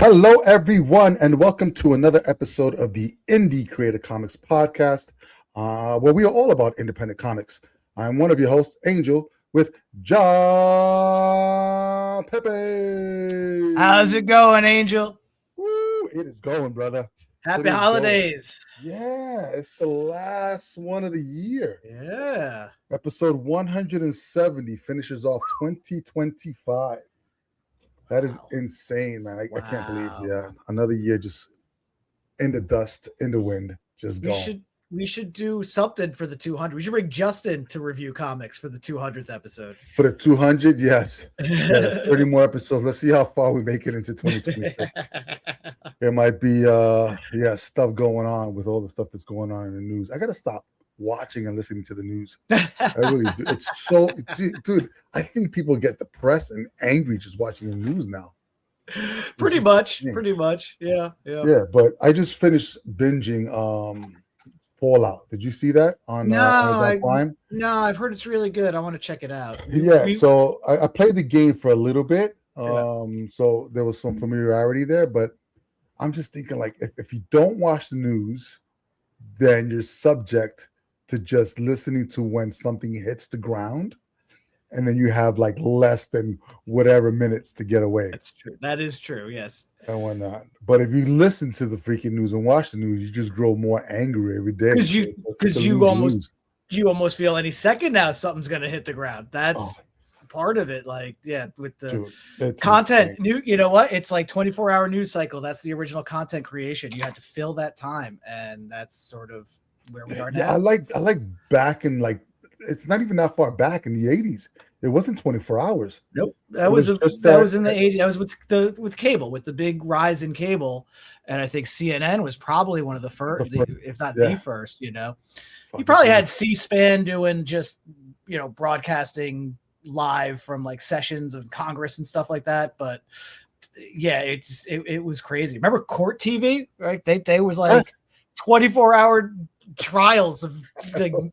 Hello, everyone, and welcome to another episode of the Indie Creator Comics Podcast, where we are all about independent comics. I'm one of your hosts, Angel, with John Pepe. How's it going, Angel? Woo, it is going, brother. Happy holidays. Yeah, it's the last one of the year. Yeah. Episode 170 finishes off 2025. That is insane, man. I can't believe, another year just in the dust, in the wind, just gone. We should do something for the 200. We should bring Justin to review comics for the 200th episode. For the 200, yes. 30 more episodes. Let's see how far we make it into 2026. There might be, stuff going on with all the stuff that's going on in the news. I got to stop watching and listening to the news. I really do. It's so, dude, I think people get depressed and angry just watching the news now. Pretty much. Yeah. But I just finished binging Fallout. Did you see that on Amazon Prime? No, I've heard it's really good. I want to check it out. So I played the game for a little bit. So there was some familiarity there, but I'm just thinking, like, if you don't watch the news, then you're subject to just listening to when something hits the ground, and then you have like less than whatever minutes to get away. That's true. That is true. Yes. And whatnot. But if you listen to the freaking news and watch the news, you just grow more angry every day. Because you almost feel any second now something's going to hit the ground. That's part of it. Like, with the content, you know what? It's like 24-hour news cycle. That's the original content creation. You had to fill that time, and that's sort of where we are now. Yeah, I like back in, like, it's not even that far back in the 80s. It wasn't 24 hours. Nope. That was in the 80s. That was with cable, with the big rise in cable. And I think CNN was probably one of the first, if not the first, You probably had C-SPAN doing just, broadcasting live from like sessions of Congress and stuff like that. But yeah, it was crazy. Remember Court TV, right? They was like 24-hour trials of the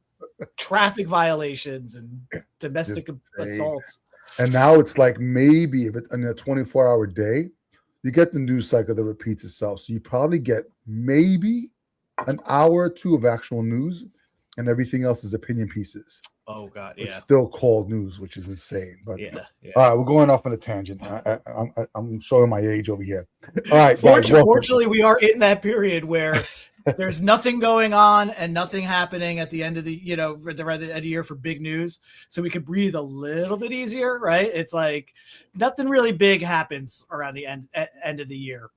traffic violations and domestic assaults. And now it's like, maybe if it's in a 24-hour day, you get the news cycle that repeats itself. So you probably get maybe an hour or two of actual news, and everything else is opinion pieces. Oh God, yeah. It's still called news, which is insane. But yeah. All right, we're going off on a tangent. I'm showing my age over here. All right. Fortunately, we are in that period where there's nothing going on and nothing happening at the end of the, for the end of the year for big news. So we could breathe a little bit easier, right? It's like nothing really big happens around the end of the year.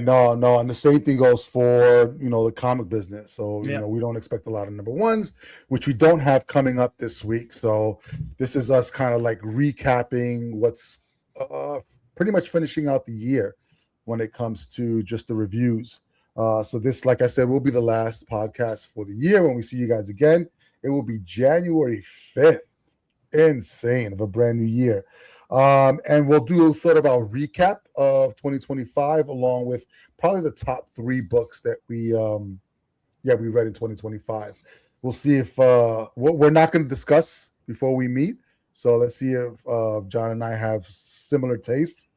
No. And the same thing goes for, the comic business. So, we don't expect a lot of number ones, which we don't have coming up this week. So this is us kind of like recapping what's pretty much finishing out the year when it comes to just the reviews. So this, like I said, will be the last podcast for the year. When we see you guys again, it will be January 5th. Insane, of a brand new year. And we'll do sort of our recap of 2025, along with probably the top 3 books that we read in 2025. We'll see if what we're not going to discuss before we meet. So let's see if John and I have similar tastes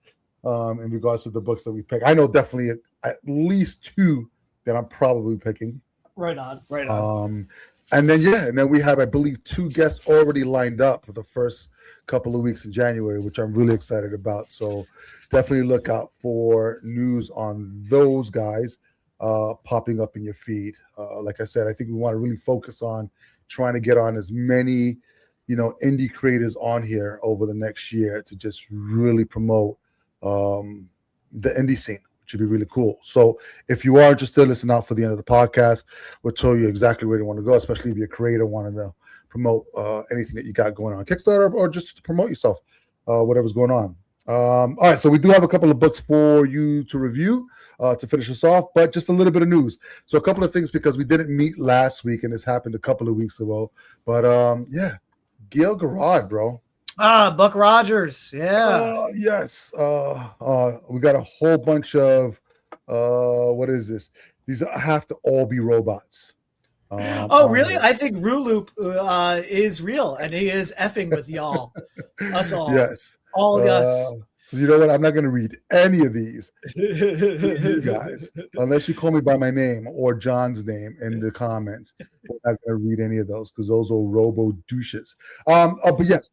in regards to the books that we pick. I know definitely at least 2 that I'm probably picking. Right on. And then we have, I believe, 2 guests already lined up for the first couple of weeks in January, which I'm really excited about. So definitely look out for news on those guys popping up in your feed. Like I said, I think we want to really focus on trying to get on as many, indie creators on here over the next year to just really promote the indie scene, which would be really cool. So if you are interested, listen out for the end of the podcast. We'll tell you exactly where you want to go, especially if you're a creator wanting to promote anything that you got going on Kickstarter, or just to promote yourself, whatever's going on. All right, so we do have a couple of books for you to review to finish us off, but just a little bit of news. So a couple of things, because we didn't meet last week, and this happened a couple of weeks ago. But Gil Gerard, bro. Buck Rogers. Yeah. Yes. We got a whole bunch of what is this? These have to all be robots. Really? I think Rulup is real, and he is effing with y'all. Us all. Yes. All of us. So you know what? I'm not going to read any of these, you guys, unless you call me by my name or John's name in the comments. I'm not going to read any of those because those are robo douches. But yes.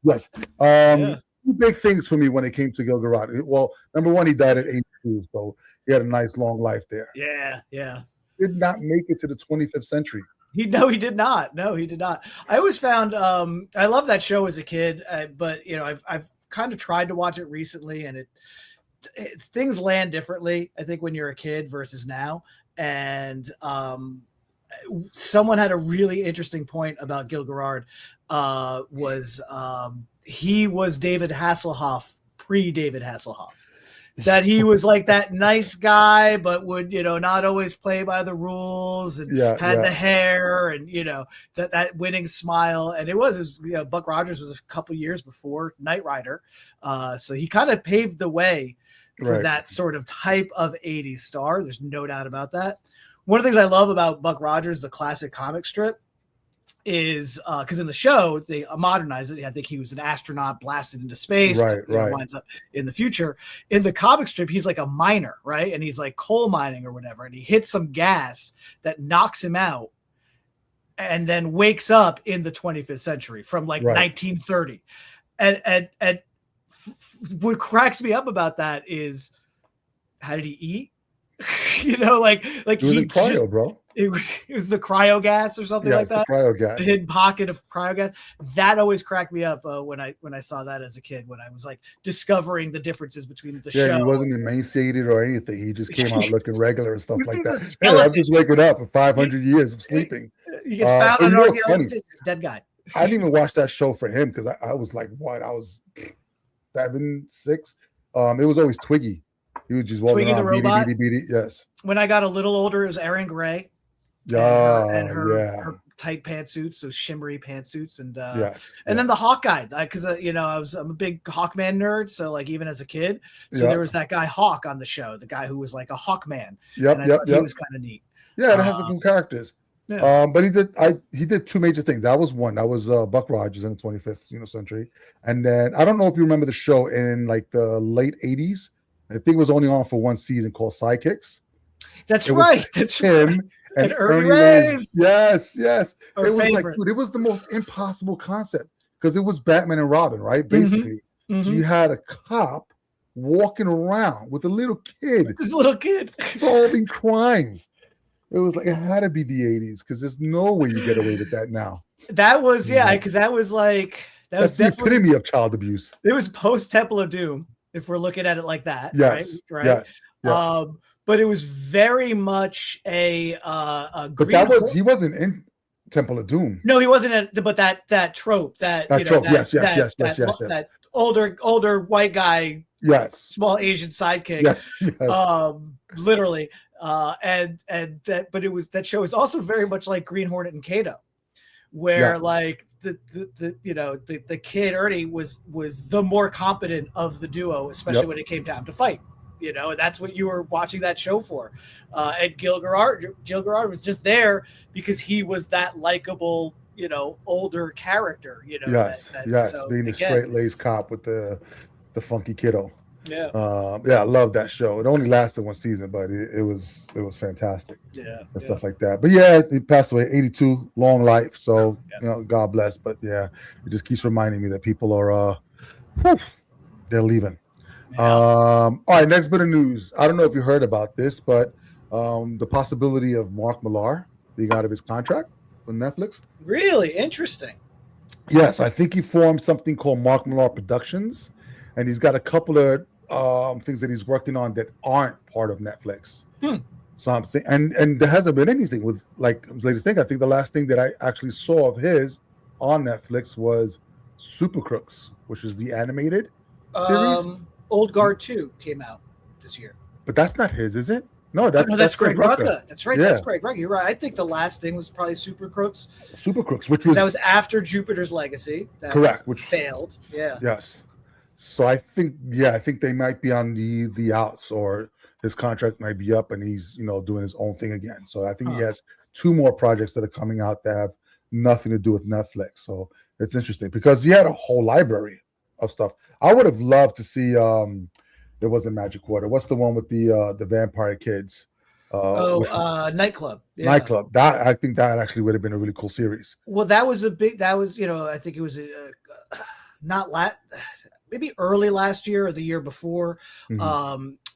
Two big things for me when it came to Gil Garad. Well, number one, he died at 82, so he had a nice long life there. Yeah. Did not make it to the 25th century. He did not. No, he did not. I always found I love that show as a kid, but I've kind of tried to watch it recently, and things land differently, I think, when you're a kid versus now. And someone had a really interesting point about Gil Garad. He was David Hasselhoff pre-David Hasselhoff. That he was like that nice guy, but would, not always play by the rules, and had the hair, and, that winning smile. And it was Buck Rogers was a couple years before Knight Rider. So he kind of paved the way for that sort of type of 80s star. There's no doubt about that. One of the things I love about Buck Rogers, the classic comic strip, is because in the show they modernized it. I think he was an astronaut blasted into space, winds up in the future. In the comic strip, he's like a miner, right? And he's like coal mining or whatever, and he hits some gas that knocks him out, and then wakes up in the 25th century from 1930. And what cracks me up about that is, how did he eat? It was in cryo, bro. It was the cryo gas or something like that. The cryo gas. The hidden pocket of cryo gas. That always cracked me up when I saw that as a kid, when I was discovering the differences between the show. Yeah, he wasn't emaciated or anything. He just came out looking regular and stuff like that. Hey, I'm just waking up for 500 years of sleeping. He gets found on an archaeologist, dead guy. I didn't even watch that show for him because I was like, what? I was 7, 6. It was always Twiggy. He was just walking around, the robot. Beady. Yes. When I got a little older, it was Erin Gray. And her tight pantsuits, those shimmery pantsuits, and then the Hawkeye, because I'm a big Hawkman nerd, so even as a kid, there was that guy Hawk on the show, the guy who was like a Hawkman. He was kind of neat. Yeah, it has some characters. Yeah. But he did two major things. That was one. That was Buck Rogers in the 25th century, and then I don't know if you remember the show in the late 80s. I think it was only on for one season, called Sidekicks. That's right. That's him. And Ernie Reyes. Yes. It was favorite. Dude, it was the most impossible concept because it was Batman and Robin, right? Basically. Mm-hmm. So you had a cop walking around with a little kid. This little kid. Solving crimes. It was it had to be the 80s because there's no way you get away with that now. That was, because that was that's the epitome of child abuse. It was post Temple of Doom, if we're looking at it like that. Yes. Right? Yes. But it was very much a but he wasn't in Temple of Doom. No, he wasn't. But that trope, that trope. Yes. That older white guy, small Asian sidekick. Yes. Literally. But that show is also very much like Green Hornet and Kato, where the kid Ernie was the more competent of the duo, especially when it came time to fight. And that's what you were watching that show for. And Gil Garad was just there because he was that likable, older character. Yes. So, being the straight-laced cop with the funky kiddo. Yeah. I love that show. It only lasted one season, but it was fantastic. And stuff like that. But he passed away 82, long life. So God bless. But it just keeps reminding me that people are they're leaving. All right, next bit of news. I don't know if you heard about this, but the possibility of Mark Millar being out of his contract with Netflix. Really interesting. Yes, I think he formed something called Mark Millar Productions, and he's got a couple of things that he's working on that aren't part of Netflix. Something, and there hasn't been anything with his latest thing. I think the last thing that I actually saw of his on Netflix was Super Crooks, which was the animated series. Old Guard 2 came out this year. But that's not his, is it? No, that's Greg Rucka. That's right. Yeah. That's Greg Rucka. You're right. I think the last thing was probably Super Crooks. Which was... That was after Jupiter's Legacy. Correct. Which failed. Yeah. Yes. So I think they might be on the outs, or his contract might be up and he's, doing his own thing again. So I think he has 2 more projects that are coming out that have nothing to do with Netflix. So it's interesting because he had a whole library of stuff. I would have loved to see It wasn't Magic Water. What's the one with the vampire kids? Nightclub. Yeah. Nightclub. That, I think that actually would have been a really cool series. Well, that was, I think it was maybe early last year or the year before,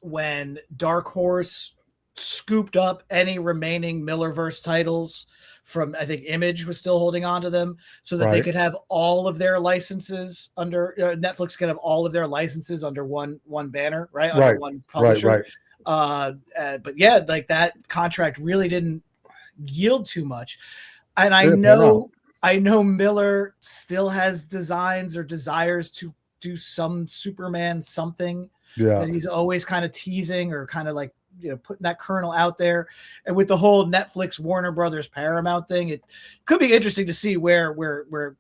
when Dark Horse scooped up any remaining Millerverse titles from, I think Image was still holding on to them, so that they could have all of their licenses under Netflix could have all of their licenses under one banner, right? Under one publisher. But yeah, like that contract really didn't yield too much. And I know Miller still has designs or desires to do some Superman something that he's always kind of teasing or kind of like, putting that kernel out there. And with the whole Netflix, Warner Brothers, Paramount thing, it could be interesting to see where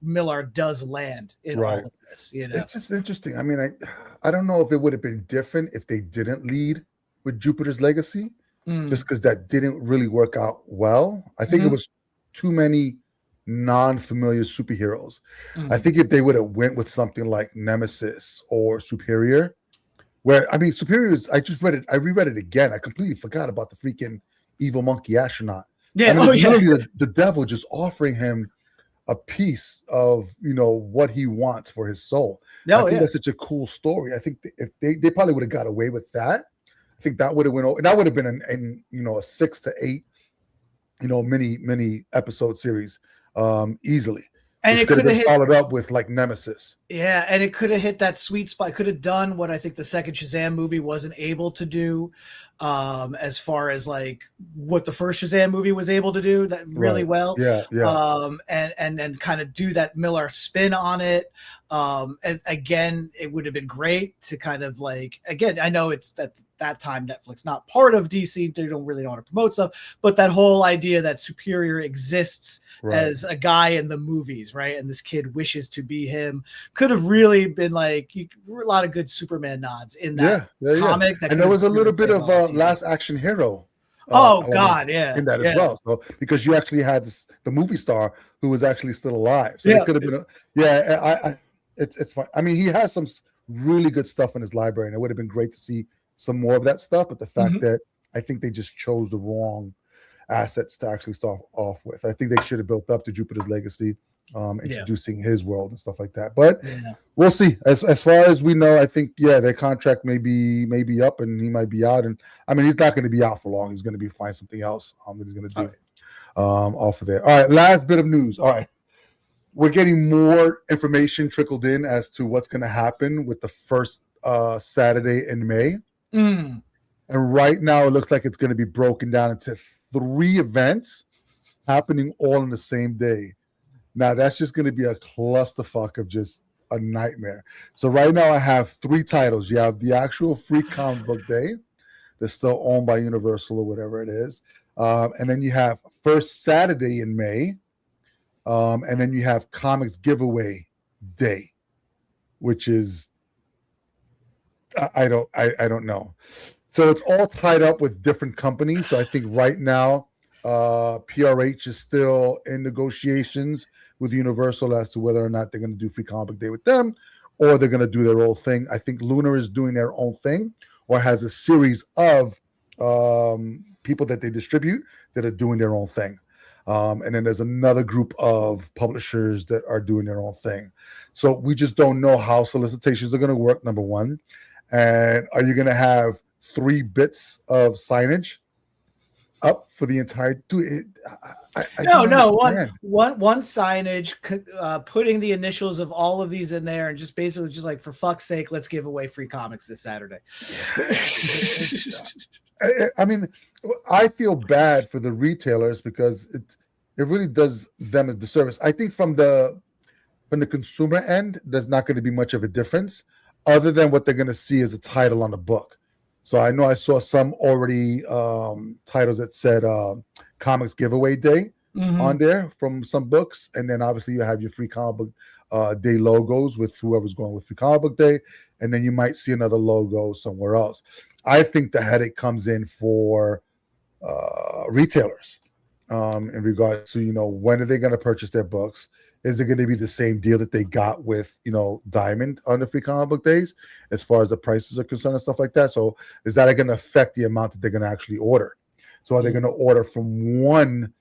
Miller does land in all of this. It's just interesting. I mean, I don't know if it would have been different if they didn't lead with Jupiter's Legacy, just because that didn't really work out well. I think it was too many non-familiar superheroes. I think if they would have went with something like Nemesis or Superior, where, I mean, Superior is, I reread it again. I completely forgot about the freaking evil monkey astronaut. Yeah, literally the devil just offering him a piece of, what he wants for his soul. I think that's such a cool story. I think if they probably would have got away with that. I think that would have went over, and that would have been in a 6 to 8, mini episode series, easily. And it could have followed up with like Nemesis. Yeah, and it could have hit that sweet spot. It could have done what I think the second Shazam movie wasn't able to do, as far as like what the first Shazam movie was able to do that really well. Yeah. And kind of do that Miller spin on it. And again, it would have been great to kind of like, again, I know it's that time Netflix not part of DC, they don't really know how to promote stuff, but that whole idea that Superior exists as a guy in the movies, right? And this kid wishes to be him, could have really been like a lot of good Superman nods in that comic. And there was a little bit of Last Action Hero. In that as well. So because you actually had the movie star who was actually still alive, so it could have been. It's fun. I mean, he has some really good stuff in his library, and it would have been great to see some more of that stuff. But the fact that I think they just chose the wrong assets to actually start off with. I think they should have built up to Jupiter's Legacy, introducing his world and stuff like that. But we'll see. As far as we know, I think their contract may be up and he might be out. And I mean, he's not going to be out for long. He's going to be find something else that he's going to do off of there. All right, last bit of news. All right. We're getting more information trickled in as to what's going to happen with the first Saturday in May. And right now, it looks like it's going to be broken down into 3 events happening all in the same day. Now, that's just going to be a clusterfuck of just a nightmare. So right now, I have 3 titles. You have the actual Free Comic Book Day that's still owned by Universal or whatever it is. And then you have First Saturday in May. And then you have Comics Giveaway Day, which is I don't know. So it's all tied up with different companies. So I think right now PRH is still in negotiations with Universal as to whether or not they're going to do Free Comic Book Day with them or they're going to do their own thing. I think Lunar is doing their own thing or has a series of people that they distribute that are doing their own thing. And then there's another group of publishers that are doing their own thing. So we just don't know how solicitations are going to work, number one. And are you going to have 3 bits of signage up for the entire? No. One signage, putting the initials of all of these in there, and just basically just like, for fuck's sake, let's give away free comics this Saturday. I mean, I feel bad for the retailers because it really does them a disservice. I think from the consumer end, there's not going to be much of a difference, other than what they're going to see as a title on the book. So I know I saw some already titles that said Comics Giveaway Day on there from some books, and then obviously you have your Free Comic Book Day logos with whoever's going with Free Comic Book Day, and then you might see another logo somewhere else. I think the headache comes in for retailers in regards to, when are they going to purchase their books? is it going to be the same deal that they got with, Diamond on the Free Comic Book Days as far as the prices are concerned and stuff like that? So is that going to affect the amount that they're going to actually order? So are they going to order from one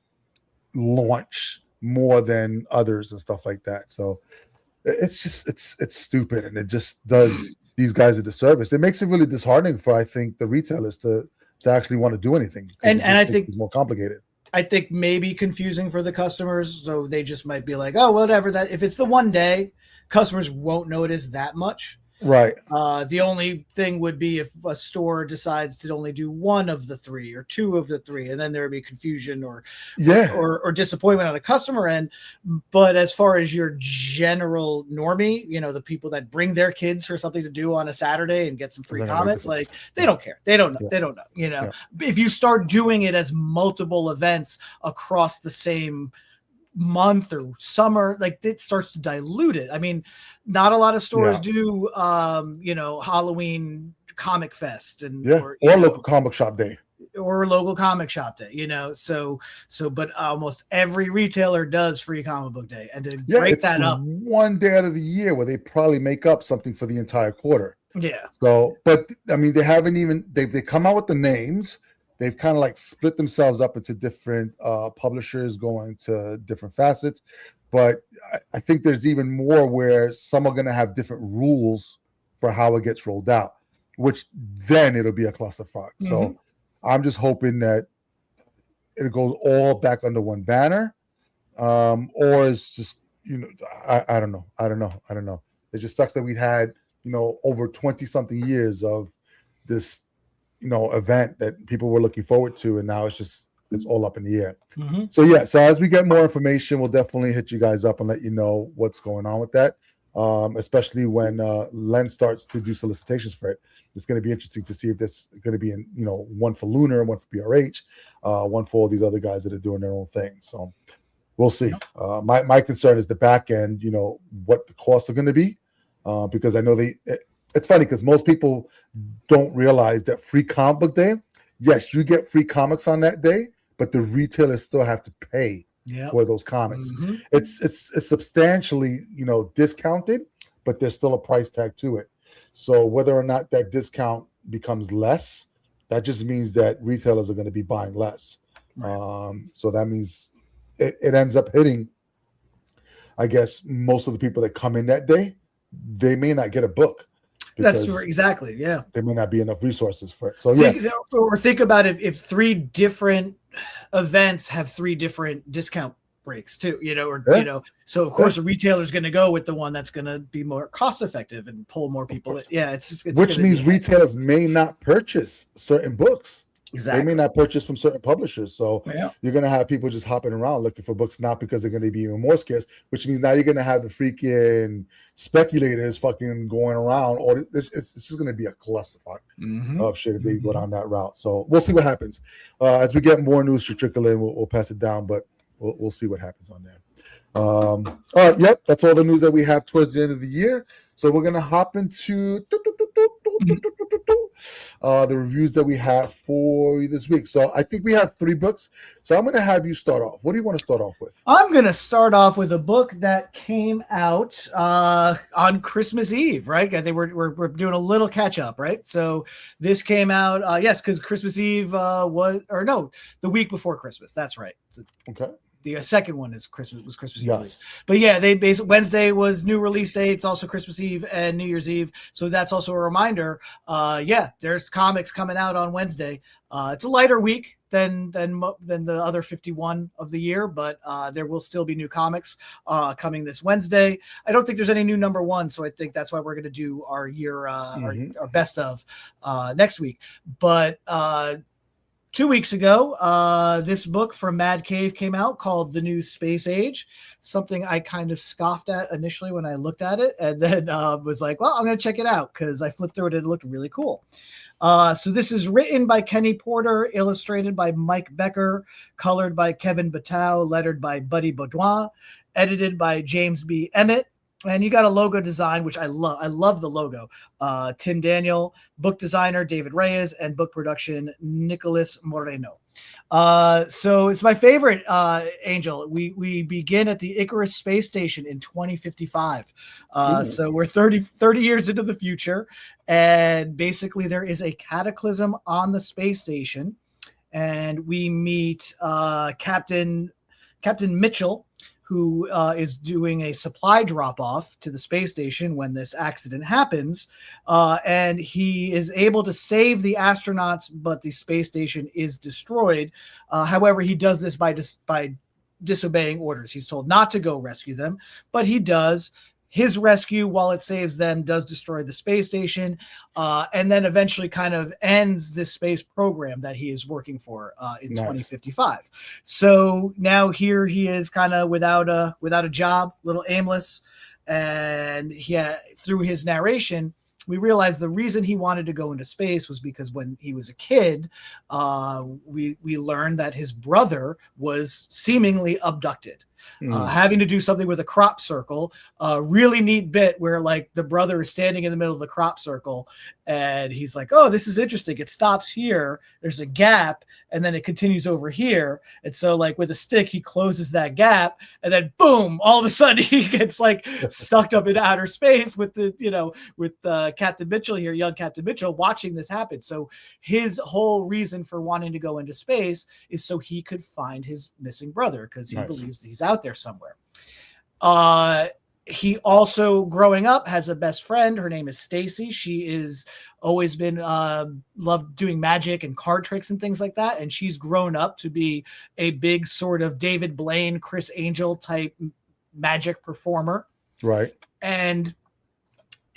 launch more than others and stuff like that? So it's just it's stupid, and it just does these guys a disservice. It makes it really disheartening for, I think, the retailers to actually want to do anything. And I think it's more complicated. I think maybe confusing for the customers, so they just might be like, oh, whatever. That if it's the one day, customers won't notice that much. Right. The only thing would be if a store decides to only do one of the three or two of the three, and then there would be confusion or disappointment on the customer end. But as far as your general normie, the people that bring their kids for something to do on a Saturday and get some free comics, like they don't care. They don't know. Yeah. They don't know. Yeah. If you start doing it as multiple events across the same month or summer, like it starts to dilute it. I mean, not a lot of stores do Halloween comic fest or local comic shop day so but almost every retailer does Free Comic Book Day, and to break that up one day out of the year where they probably make up something for the entire quarter. So but I mean, they haven't even they come out with the names. They've kind of like split themselves up into different publishers going to different facets. But I think there's even more where some are going to have different rules for how it gets rolled out, which then it'll be a clusterfuck. Mm-hmm. So I'm just hoping that it goes all back under one banner, or it's just, I don't know. It just sucks that we'd had, over 20 something years of this, event that people were looking forward to, and now it's all up in the air. Mm-hmm. So as we get more information, we'll definitely hit you guys up and let you know what's going on with that, especially when Len starts to do solicitations for it. It's going to be interesting to see if this is going to be one for Lunar, one for BRH, one for all these other guys that are doing their own thing. So we'll see. My concern is the back end, what the costs are going to be, because I know it's funny because most people don't realize that Free Comic Book Day, yes, you get free comics on that day, but the retailers still have to pay for those comics. Mm-hmm. It's substantially, discounted, but there's still a price tag to it. So whether or not that discount becomes less, that just means that retailers are going to be buying less. Right. So that means it ends up hitting, I guess, most of the people that come in that day, they may not get a book. That's exactly, yeah. There may not be enough resources for it. So think about if three different events have three different discount breaks too, so of course a retailer is going to go with the one that's going to be more cost effective and pull more people. It's which means retailers may not purchase certain books. Exactly. They may not purchase from certain publishers. So you're going to have people just hopping around looking for books, not because they're going to be even more scarce, which means now you're going to have the freaking speculators fucking going around. Or it's just going to be a clusterfuck of shit if they go down that route. So we'll see what happens. As we get more news to trickle in, we'll pass it down, but we'll see what happens on there. All right. Yep. That's all the news that we have towards the end of the year. So we're going to hop into the reviews that we have for this week. So I think we have 3 books. So I'm going to have you start off. What do you want to start off with? I'm going to start off with a book that came out on Christmas Eve, right? I think we're doing a little catch up, right? So this came out, yes, because Christmas Eve the week before Christmas. That's right. Okay. The second one was Christmas Eve. Yes. But yeah, Wednesday was new release day. It's also Christmas Eve and New Year's Eve. So that's also a reminder. There's comics coming out on Wednesday. It's a lighter week than the other 51 of the year, but there will still be new comics coming this Wednesday. I don't think there's any new number 1, so I think that's why we're going to do our year our best of next week. But 2 weeks ago, this book from Mad Cave came out called The New Space Age, something I kind of scoffed at initially when I looked at it, and then was like, well, I'm going to check it out because I flipped through it and it looked really cool. So this is written by Kenny Porter, illustrated by Mike Becker, colored by Kevin Battau, lettered by Buddy Baudouin, edited by James B. Emmett. And you got a logo design, which I love. I love the logo. Tim Daniel, book designer David Reyes, and book production Nicholas Moreno. So it's my favorite, Angel. We begin at the Icarus space station in 2055. So we're 30 years into the future, and basically there is a cataclysm on the space station, and we meet Captain Mitchell, who is doing a supply drop-off to the space station when this accident happens. And he is able to save the astronauts, but the space station is destroyed. However, he does this by disobeying orders. He's told not to go rescue them, but he does. His rescue, while it saves them, does destroy the space station, and then eventually kind of ends this space program that he is working for in 2055. So now here he is, kind of without a job, a little aimless, and through his narration, we realized the reason he wanted to go into space was because when he was a kid, we learned that his brother was seemingly abducted. Having to do something with a crop circle, really neat bit where like the brother is standing in the middle of the crop circle and he's like, oh, this is interesting. It stops here. There's a gap and then it continues over here. And so like with a stick, he closes that gap and then boom, all of a sudden he gets like sucked up into outer space with Captain Mitchell here, young Captain Mitchell, watching this happen. So his whole reason for wanting to go into space is so he could find his missing brother, because he believes he's out there somewhere. He also, growing up, has a best friend. Her name is Stacy. She is always been loved doing magic and card tricks and things like that. And she's grown up to be a big sort of David Blaine, Chris Angel type magic performer. Right. And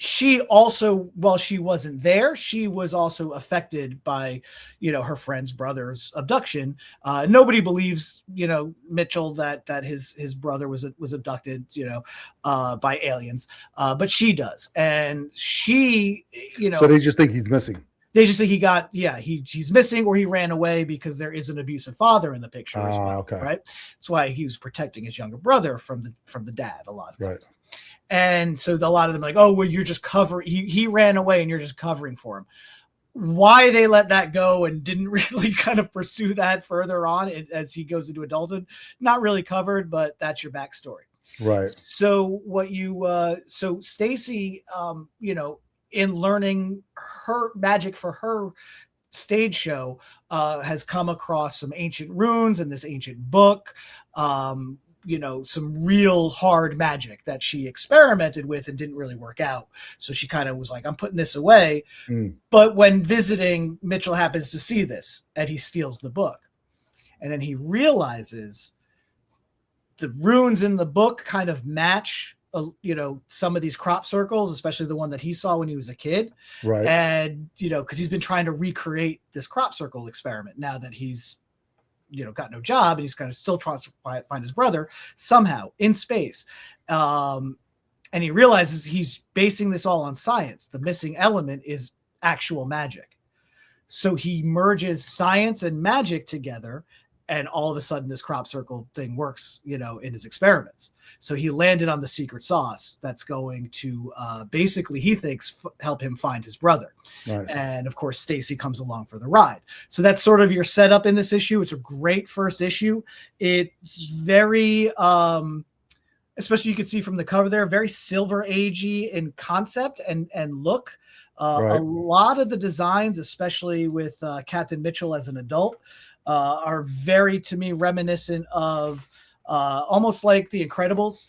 she also, while she wasn't there, she was also affected by, her friend's brother's abduction. Nobody believes, Mitchell that his brother was abducted, by aliens, but she does, and she, So they just think he's missing. They just think he's missing, or he ran away because there is an abusive father in the picture as well. Okay. Right. That's why he was protecting his younger brother from the dad a lot of times. Right. And so a lot of them are like, oh, well, you're just covering. He ran away and you're just covering for him. Why they let that go and didn't really kind of pursue that further on as he goes into adulthood, not really covered, but that's your backstory. Right. So so Stacy, in learning her magic for her stage show, has come across some ancient runes and this ancient book, some real hard magic that she experimented with and didn't really work out. So she kind of was like, I'm putting this away. But when visiting, Mitchell happens to see this and he steals the book. And then he realizes the runes in the book kind of match, some of these crop circles, especially the one that he saw when he was a kid. Right. And, because he's been trying to recreate this crop circle experiment now that he's, got no job, and he's kind of still trying to find his brother somehow in space. And he realizes he's basing this all on science. The missing element is actual magic. So he merges science and magic together, and all of a sudden this crop circle thing works, in his experiments. So he landed on the secret sauce that's going to basically, he thinks, help him find his brother. Nice. And of course, Stacy comes along for the ride. So that's sort of your setup in this issue. It's a great first issue. It's very, especially you can see from the cover there, very Silver Agey in concept and look. Right. A lot of the designs, especially with Captain Mitchell as an adult, are very, to me, reminiscent of almost like The Incredibles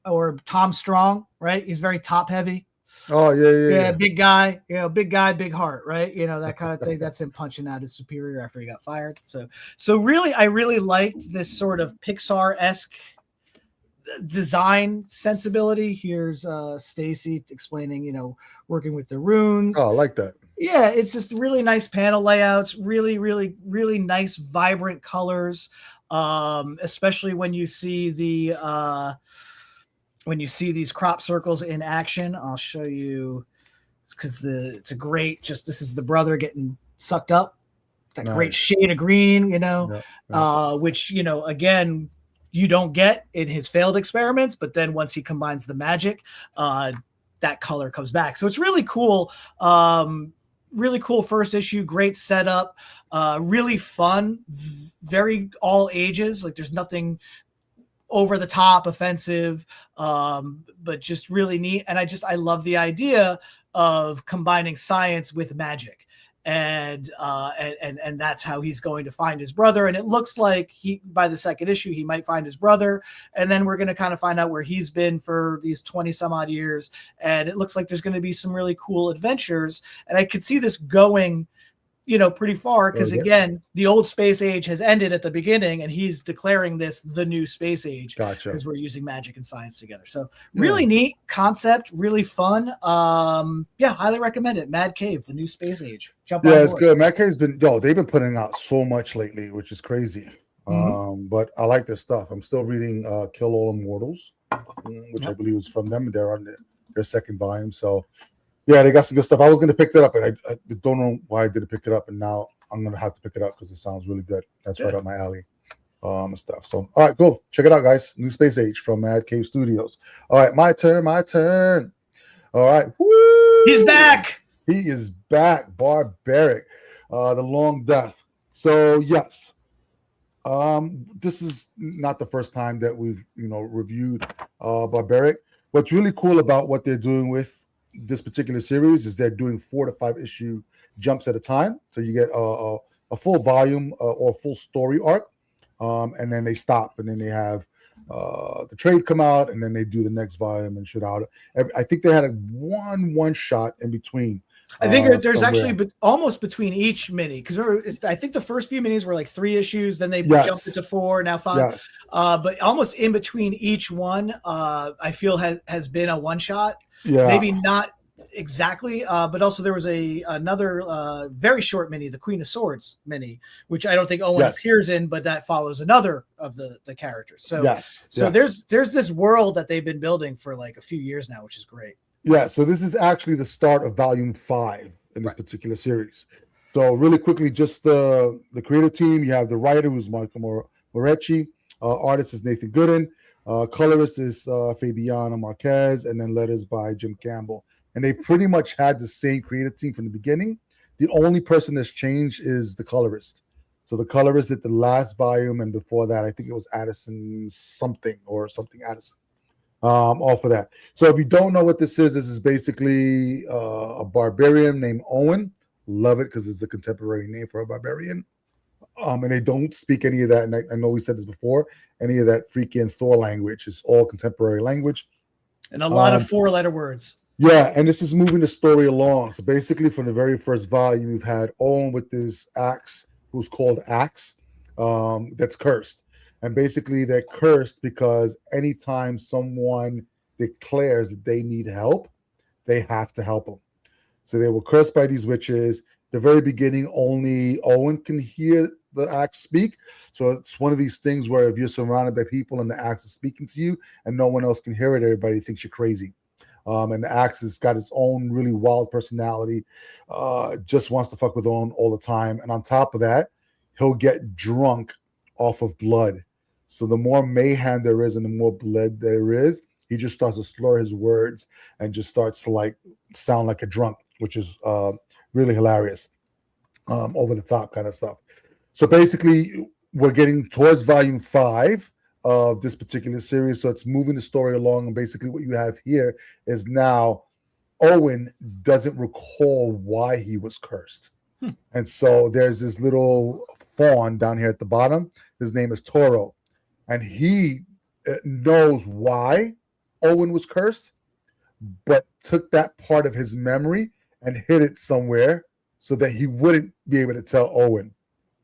or Tom Strong, right? He's very top heavy. Oh, yeah. Big guy, big heart, right? That kind of thing. That's him punching out his superior after he got fired. So really, I really liked this sort of Pixar-esque design sensibility. Here's Stacy explaining, working with the runes. Oh, I like that. Yeah, it's just really nice panel layouts, really, really, really nice, vibrant colors. Especially when you see these crop circles in action. I'll show you, because it's a great. This is the brother getting sucked up. That nice. Great shade of green, which again, you don't get in his failed experiments, but then once he combines the magic, that color comes back. So it's really cool. really cool first issue, great setup, really fun, very all ages. Like there's nothing over the top offensive, but just really neat. And I love the idea of combining science with magic. And that's how he's going to find his brother. And it looks like by the second issue, he might find his brother. And then we're going to kind of find out where he's been for these 20 some odd years. And it looks like there's going to be some really cool adventures. And I could see this going, pretty far, because again, the old space age has ended at the beginning, and he's declaring this the new space age. Gotcha. Because we're using magic and science together. So really neat concept, really fun. Highly recommend it. Mad Cave, the new space age. Jump on board. It's good. Mad Cave's been they've been putting out so much lately, which is crazy. But I like their stuff. I'm still reading Kill All Immortals, which I believe is from them. They're on their second volume. So yeah, they got some good stuff. I was going to pick that up, and I don't know why I didn't pick it up, and now I'm going to have to pick it up because it sounds really good. That's right up my alley, and stuff. So, all right, go check it out, guys. New Space Age from Mad Cave Studios. All right, my turn. All right, woo! He's back. He is back. Barbaric, the Long Death. So yes, this is not the first time that we've reviewed Barbaric. What's really cool about what they're doing with this particular series is they're doing 4 to 5 issue jumps at a time, so you get a full volume or full story arc, and then they stop, and then they have the trade come out, and then they do the next volume and shit out. I think they had a one shot in between. I think there's actually almost between each mini, because I think the first few minis were like 3 issues, then they jumped it to 4, now 5. Yes. But almost in between each one, I feel has been a one shot. Yeah. Maybe not exactly, but also there was another very short mini, the Queen of Swords mini, which I don't think Owen appears in, but that follows another of the characters. So there's this world that they've been building for like a few years now, which is great. Yeah, so this is actually the start of volume 5 in this particular series. So really quickly, just the creative team, you have the writer, who's Michael Moretti, artist is Nathan Gooden, colorist is Fabiana Marquez, and then letters by Jim Campbell. And they pretty much had the same creative team from the beginning. The only person that's changed is the colorist. So the colorist did the last volume, and before that, I think it was Addison Addison. All for that. So if you don't know what this is basically a barbarian named Owen. Love it because it's a contemporary name for a barbarian. And they don't speak any of that. And I know we said this before. Any of that freaking Thor language is all contemporary language. And a lot of 4-letter words. Yeah, and this is moving the story along. So basically, from the very first volume, you've had Owen with this axe, who's called Axe, that's cursed. And basically, they're cursed because anytime someone declares that they need help, they have to help them. So they were cursed by these witches. The very beginning, only Owen can hear the axe speak. So it's one of these things where if you're surrounded by people and the axe is speaking to you and no one else can hear it, everybody thinks you're crazy. And the axe has got its own really wild personality, just wants to fuck with Owen all the time. And on top of that, he'll get drunk off of blood. So the more mayhem there is and the more blood there is, he just starts to slur his words and just starts to like sound like a drunk, which is really hilarious, over the top kind of stuff. So basically, we're getting towards volume 5 of this particular series. So it's moving the story along. And basically what you have here is now Owen doesn't recall why he was cursed. And so there's this little fawn down here at the bottom. His name is Toro. And he knows why Owen was cursed, but took that part of his memory and hid it somewhere so that he wouldn't be able to tell Owen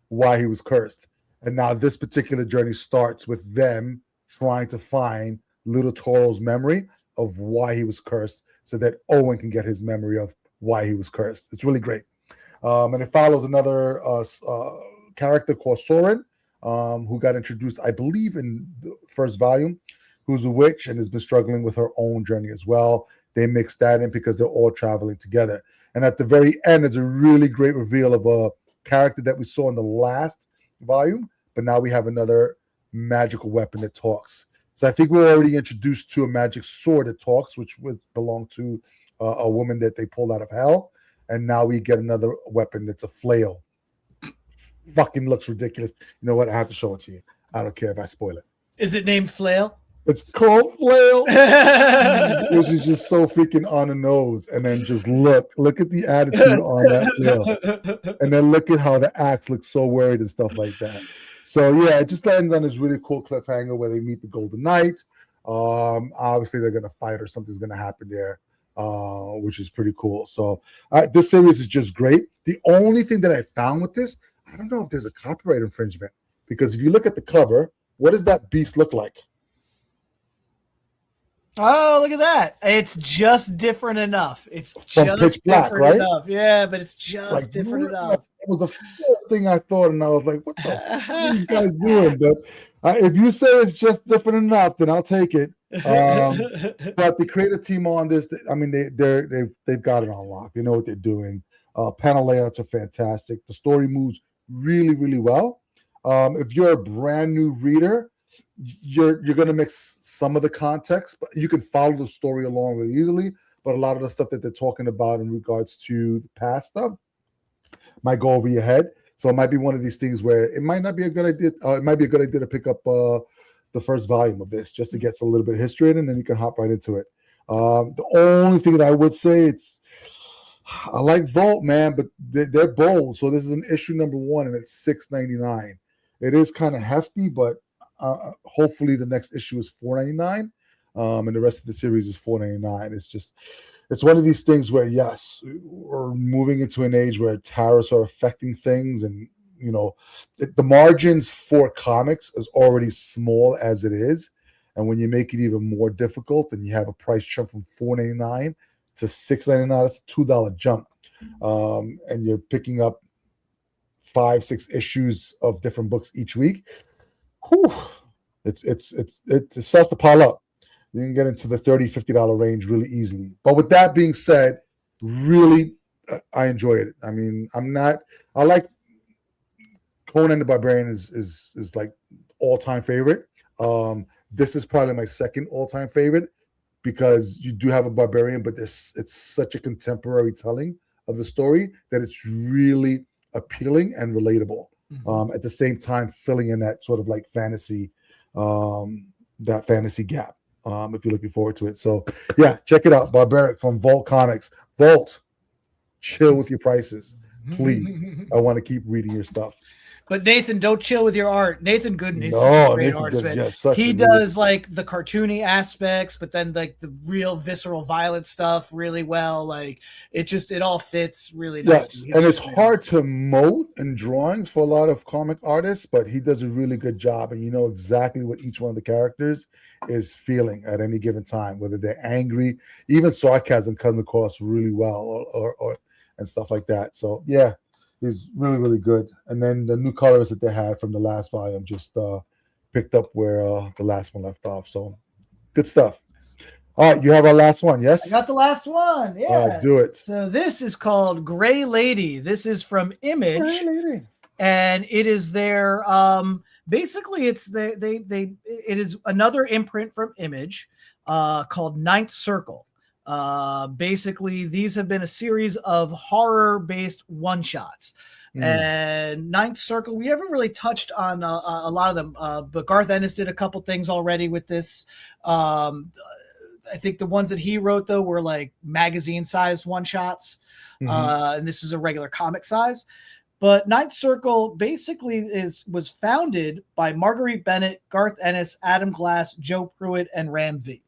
why he was cursed. And now this particular journey starts with them trying to find little Toro's memory of why he was cursed so that Owen can get his memory of why he was cursed. It's really great. And it follows another character called Soren, who got introduced, I believe, in the first volume, who's a witch and has been struggling with her own journey as well. They mixed that in because they're all traveling together. And at the very end, there's a really great reveal of a character that we saw in the last volume, but now we have another magical weapon that talks. So I think we're already introduced to a magic sword that talks, which would belong to a woman that they pulled out of hell. and now we get another weapon that's a flail. Fucking looks ridiculous. You know what? I have to show it to you. I don't care if I spoil it. Is it named Flail? It's called Flail, which is just so freaking on the nose. And then just look at the attitude on that Flail, and then look at how the axe looks so worried and stuff like that. So yeah, it just ends on this really cool cliffhanger where they meet the Golden Knight. Obviously they're gonna fight or something's gonna happen there, which is pretty cool. So this series is just great. The only thing that I found with this, I don't know if there's a copyright infringement, because if you look at the cover, what does that beast look like? Oh, look at that. It's just different enough. It's From just Pitch Black, different right? enough. Yeah, but it's just Like, different enough. That was the first thing I thought, and I was like, what the fuck are these guys doing? But if you say it's just different enough, then I'll take it. But the creative team on this, I mean, they've got it on lock. They know what they're doing. Panel layouts are fantastic. The story moves really, really well. If you're a brand new reader, you're going to mix some of the context, but you can follow the story along really easily. But a lot of the stuff that they're talking about in regards to the past stuff might go over your head. So it might be one of these things where it might not be a good idea. It might be a good idea to pick up the first volume of this just to get a little bit of history in, and then you can hop right into it. The only thing that I would say, I like Vault, man, but they're bold. So this is an issue number 1, and it's $6.99. It is kind of hefty, but hopefully the next issue is $4.99, and the rest of the series is $4.99. It's one of these things where, yes, we're moving into an age where tariffs are affecting things, and the margins for comics is already small as it is, and when you make it even more difficult and you have a price jump from $4.99 to $6.99, that's a $2 jump, and you're picking up 5-6 issues of different books each week. Whew, it starts to pile up. You can get into the $30-$50 range really easily. But with that being said, really, I enjoyed it. I mean, I like Conan the Barbarian is like all-time favorite. This is probably my second all-time favorite, because you do have a barbarian, but it's such a contemporary telling of the story that it's really appealing and relatable. At the same time, filling in that sort of like fantasy, that fantasy gap. If you're looking forward to it. So yeah, check it out. Barbaric from Vault Comics. Vault, chill with your prices, please. I want to keep reading your stuff. But Nathan, don't chill with your art. Nathan Gooden is a great artist, man. He does like the cartoony aspects, but then like the real visceral violent stuff really well. Like it all fits really nicely. Yes, and it's hard to mold in drawings for a lot of comic artists, but he does a really good job, and you know exactly what each one of the characters is feeling at any given time, whether they're angry, even sarcasm comes across really well, or and stuff like that. So yeah. He's really, really good. And then the new colors that they had from the last volume just picked up where the last one left off. So good stuff. All right, you have our last one, yes? I got the last one, yeah. Do it. So this is called Gray Lady. This is from Image. Gray Lady. And it is their basically it is another imprint from Image called Ninth Circle. Basically these have been a series of horror-based one-shots, and Ninth Circle, we haven't really touched on a lot of them, but Garth Ennis did a couple things already with this. I think the ones that he wrote though were like magazine-sized one-shots, and this is a regular comic size. But Ninth Circle basically was founded by Marguerite Bennett, Garth Ennis, Adam Glass, Joe Pruitt, and Ram V.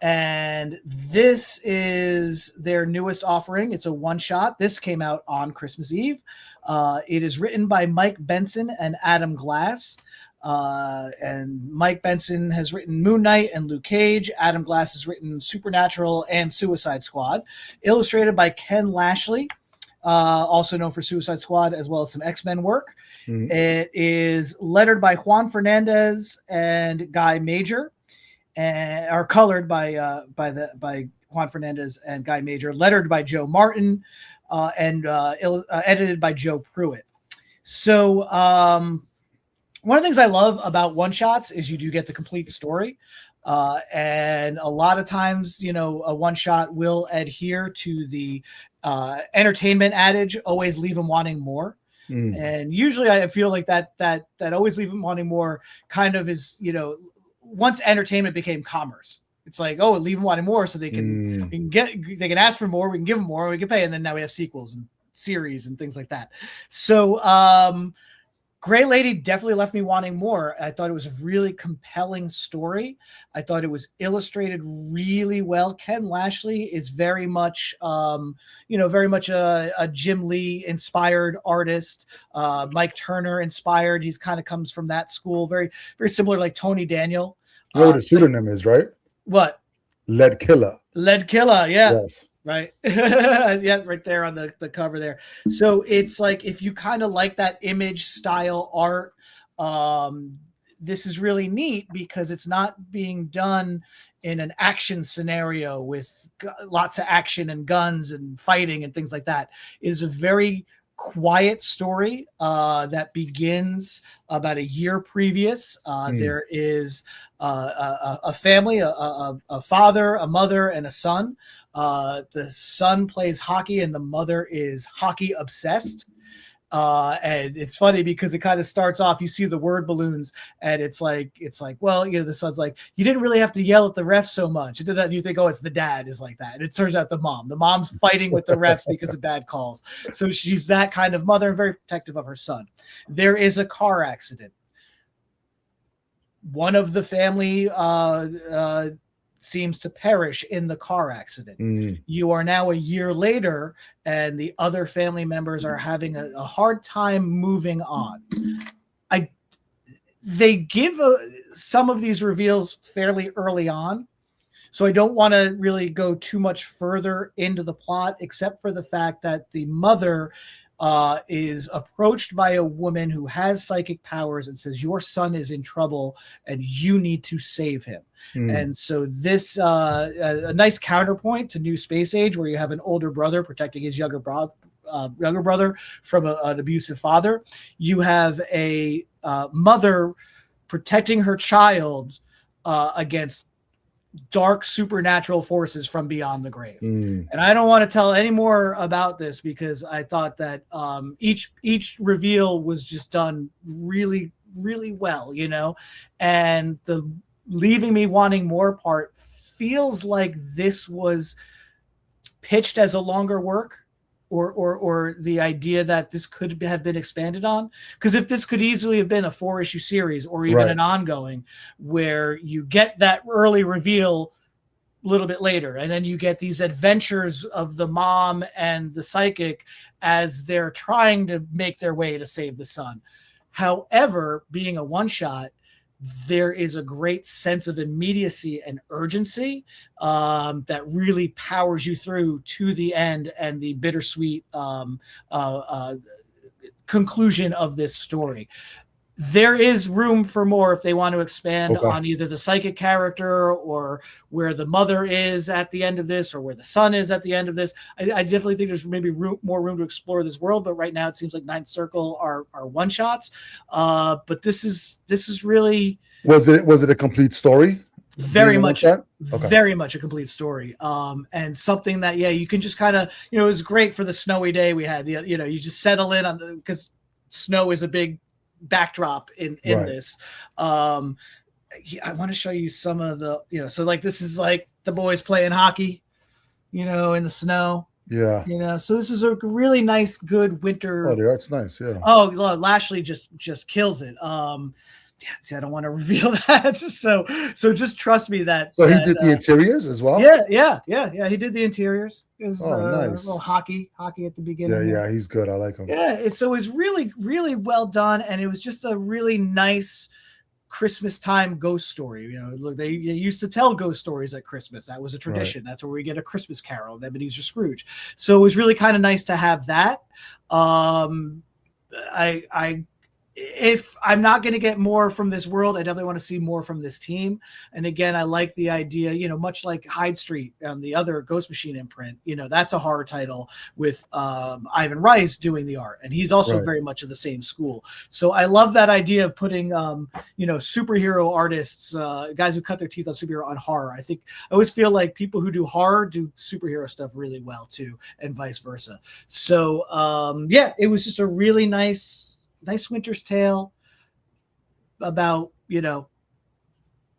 And this is their newest offering. It's a one-shot. This came out on Christmas Eve. It is written by Mike Benson and Adam Glass. And Mike Benson has written Moon Knight and Luke Cage. Adam Glass has written Supernatural and Suicide Squad. Illustrated by Ken Lashley, also known for Suicide Squad, as well as some X-Men work. It is lettered by Juan Fernandez and Guy Major. And are colored by Juan Fernandez and Guy Major, lettered by Joe Martin, and edited by Joe Pruitt. So one of the things I love about one shots is you do get the complete story. And a lot of times, you know, a one shot will adhere to the entertainment adage, always leave them wanting more. And usually I feel like that always leave them wanting more kind of is, you know, once entertainment became commerce, it's like, oh, leave them wanting more so they can, they can ask for more, we can give them more, we can pay. And then now we have sequels and series and things like that. So Gray Lady definitely left me wanting more. I thought it was a really compelling story. I thought it was illustrated really well. Ken Lashley is very much, very much a Jim Lee inspired artist. Mike Turner inspired. He's kind of comes from that school. Very, very similar to like Tony Daniel. You know what his pseudonym is, right? What? Lead Killer. Lead Killer, yeah. Yes. Right. Yeah, right there on the cover there. So it's like, if you kind of like that image style art, this is really neat because it's not being done in an action scenario with lots of action and guns and fighting and things like that. It is a very quiet story that begins about a year previous. There is a family, a father, a mother, and a son. The son plays hockey and the mother is hockey obsessed. And it's funny because it kind of starts off, you see the word balloons and it's like, well, you know, the son's like, you didn't really have to yell at the refs so much. And you think, oh, it's the dad is like that. And it turns out the mom's fighting with the refs because of bad calls. So she's that kind of mother and very protective of her son. There is a car accident. One of the family, seems to perish in the car accident. You are now a year later and the other family members are having a hard time moving on. They give some of these reveals fairly early on, so I don't want to really go too much further into the plot, except for the fact that the mother is approached by a woman who has psychic powers and says, your son is in trouble and you need to save him. And so this, a nice counterpoint to New Space Age, where you have an older brother protecting his younger brother from an abusive father. You have a mother protecting her child against dark supernatural forces from beyond the grave. And I don't want to tell any more about this because I thought that each reveal was just done really, really well, you know, and the leaving me wanting more part feels like this was pitched as a longer work, or the idea that this could have been expanded on. Because if this could easily have been a 4-issue series or even an ongoing where you get that early reveal a little bit later, and then you get these adventures of the mom and the psychic as they're trying to make their way to save the son. However, being a one-shot, there is a great sense of immediacy and urgency that really powers you through to the end and the bittersweet conclusion of this story. There is room for more if they want to expand on either the psychic character or where the mother is at the end of this or where the son is at the end of this. I definitely think there's maybe more room to explore this world, but right now it seems like Ninth Circle are one shots. But this is really, was it a complete story? Very much a complete story. And something that, you can just kind of, it was great for the snowy day we had. You just settle in on because snow is a big backdrop in this. I want to show you some of the, so like this is like the boys playing hockey, in the snow. So this is a really nice, good winter. Oh, the art's nice. Yeah. Oh, Lashley just kills it. See, I don't want to reveal that. So just trust me that. So he did the interiors as well. Yeah. He did the interiors. It was nice. A little hockey at the beginning. Yeah, he's good. I like him. Yeah, so it's really, really well done, and it was just a really nice Christmas time ghost story. Look, they used to tell ghost stories at Christmas. That was a tradition. That's where we get A Christmas Carol, Ebenezer Scrooge. So it was really kind of nice to have that. if I'm not going to get more from this world, I definitely want to see more from this team. And again, I like the idea, much like Hyde Street and the other Ghost Machine imprint, that's a horror title with Ivan Rice doing the art. And he's also very much of the same school. So I love that idea of putting, superhero artists, guys who cut their teeth on superhero on horror. I always feel like people who do horror do superhero stuff really well too, and vice versa. So it was just a really nice Winter's Tale about,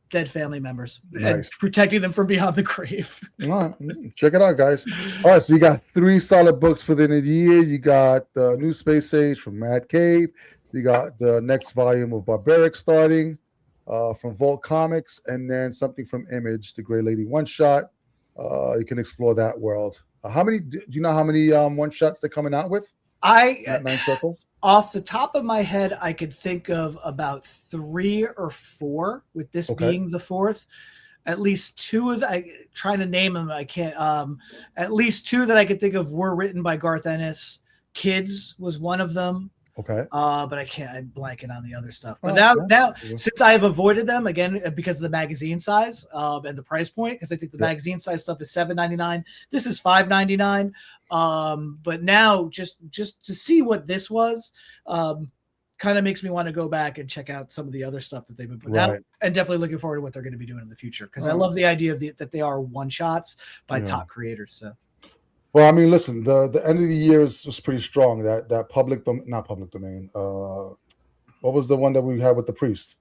dead family members and protecting them from beyond the grave. All right. Check it out, guys. All right, so you got 3 solid books for the end of the year. You got the New Space Age from Mad Cave. You got the next volume of Barbaric starting from Vault Comics, and then something from Image, the Gray Lady one-shot. You can explore that world. Do you know how many one-shots they're coming out with? At Ninth Circle? Off the top of my head, I could think of about 3 or 4, with this being the 4th. At least 2 of trying to name them, I can't. At least 2 that I could think of were written by Garth Ennis. Kids was one of them. Okay. But I'm blanking on the other stuff. But now, since I have avoided them again because of the magazine size and the price point, because I think the magazine size stuff is $7.99. This is $5.99. But now just to see what this was, kind of makes me want to go back and check out some of the other stuff that they've been putting out, and definitely looking forward to what they're going to be doing in the future. Because I love the idea of that they are one shots by top creators. So. Well, I mean, listen, the end of the year was pretty strong. That not public domain. What was the one that we had with the priest?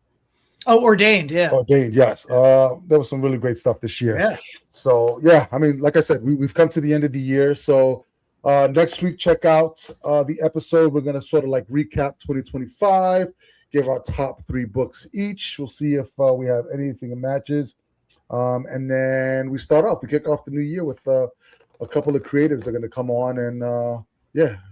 Oh, Ordained, yeah. Ordained, yes. There was some really great stuff this year. Yeah. So, I mean, like I said, we've come to the end of the year. So next week, check out the episode. We're going to sort of like recap 2025, give our top 3 books each. We'll see if we have anything that matches. And then we kick off the new year with a couple of creatives are going to come on and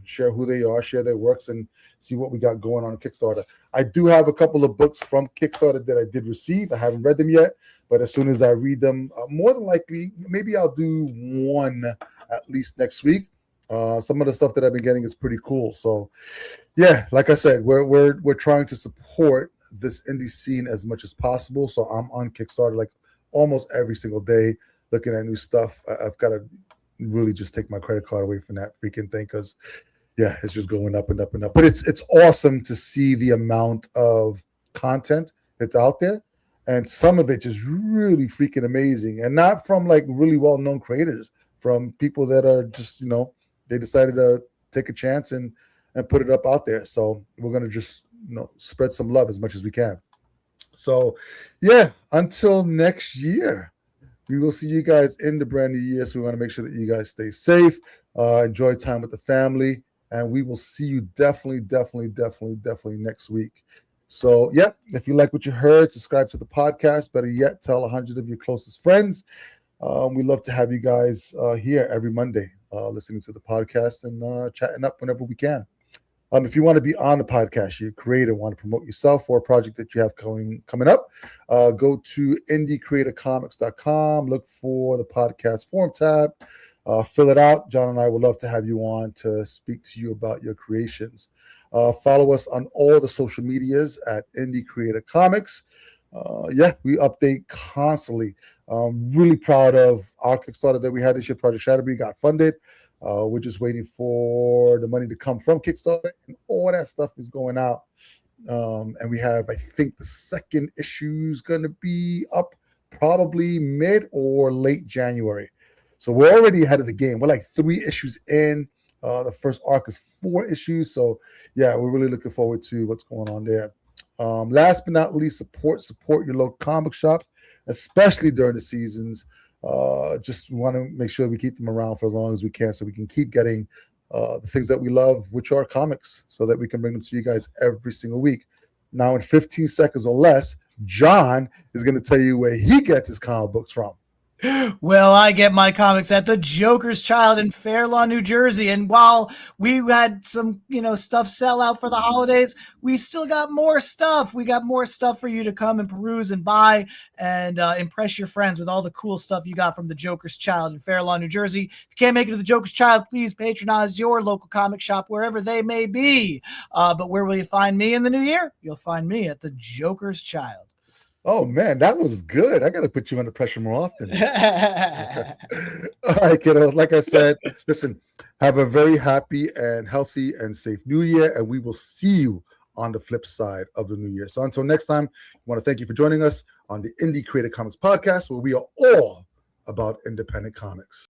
share who they are, share their works, and see what we got going on Kickstarter. I do have a couple of books from Kickstarter that I did receive. I haven't read them yet, but as soon as I read them, more than likely, maybe I'll do one at least next week. Some of the stuff that I've been getting is pretty cool. So, like I said, we're trying to support this indie scene as much as possible. So I'm on Kickstarter like almost every single day, looking at new stuff. I've got to really just take my credit card away from that freaking thing, because it's just going up and up and up. But it's awesome to see the amount of content that's out there, and some of it is really freaking amazing, and not from like really well-known creators, from people that are just they decided to take a chance and put it up out there. So we're gonna just spread some love as much as we can. So until next year, we will see you guys in the brand new year. So we want to make sure that you guys stay safe, enjoy time with the family, and we will see you definitely next week. So, if you like what you heard, subscribe to the podcast. Better yet, tell 100 of your closest friends. We love to have you guys here every Monday, listening to the podcast and chatting up whenever we can. If you want to be on the podcast, you're a creator, want to promote yourself or a project that you have coming up, go to indiecreatorcomics.com, look for the podcast form tab, fill it out. John and I would love to have you on to speak to you about your creations. Follow us on all the social medias at Indie Creator Comics. We update constantly. Really proud of our Kickstarter that we had this year. Project Shatterby got funded. We're just waiting for the money to come from Kickstarter, and all that stuff is going out. And we have, I think, the second issue is going to be up probably mid or late January. So we're already ahead of the game. We're like 3 issues in. The first arc is 4 issues. So we're really looking forward to what's going on there. Last but not least, support your local comic shop, especially during the seasons. Just want to make sure we keep them around for as long as we can, so we can keep getting the things that we love, which are comics, so that we can bring them to you guys every single week. Now, in 15 seconds or less, John is going to tell you where he gets his comic books from. Well, I get my comics at the Joker's Child in Fair Lawn, New Jersey. And while we had some, stuff sell out for the holidays, we still got more stuff. We got more stuff for you to come and peruse and buy and impress your friends with all the cool stuff you got from the Joker's Child in Fair Lawn, New Jersey. If you can't make it to the Joker's Child, please patronize your local comic shop wherever they may be. But where will you find me in the new year? You'll find me at the Joker's Child. Oh man, that was good. I got to put you under pressure more often. All right, kiddos. Like I said, listen, have a very happy and healthy and safe new year, and we will see you on the flip side of the new year. So until next time, I want to thank you for joining us on the Indie Creative Comics Podcast, where we are all about independent comics.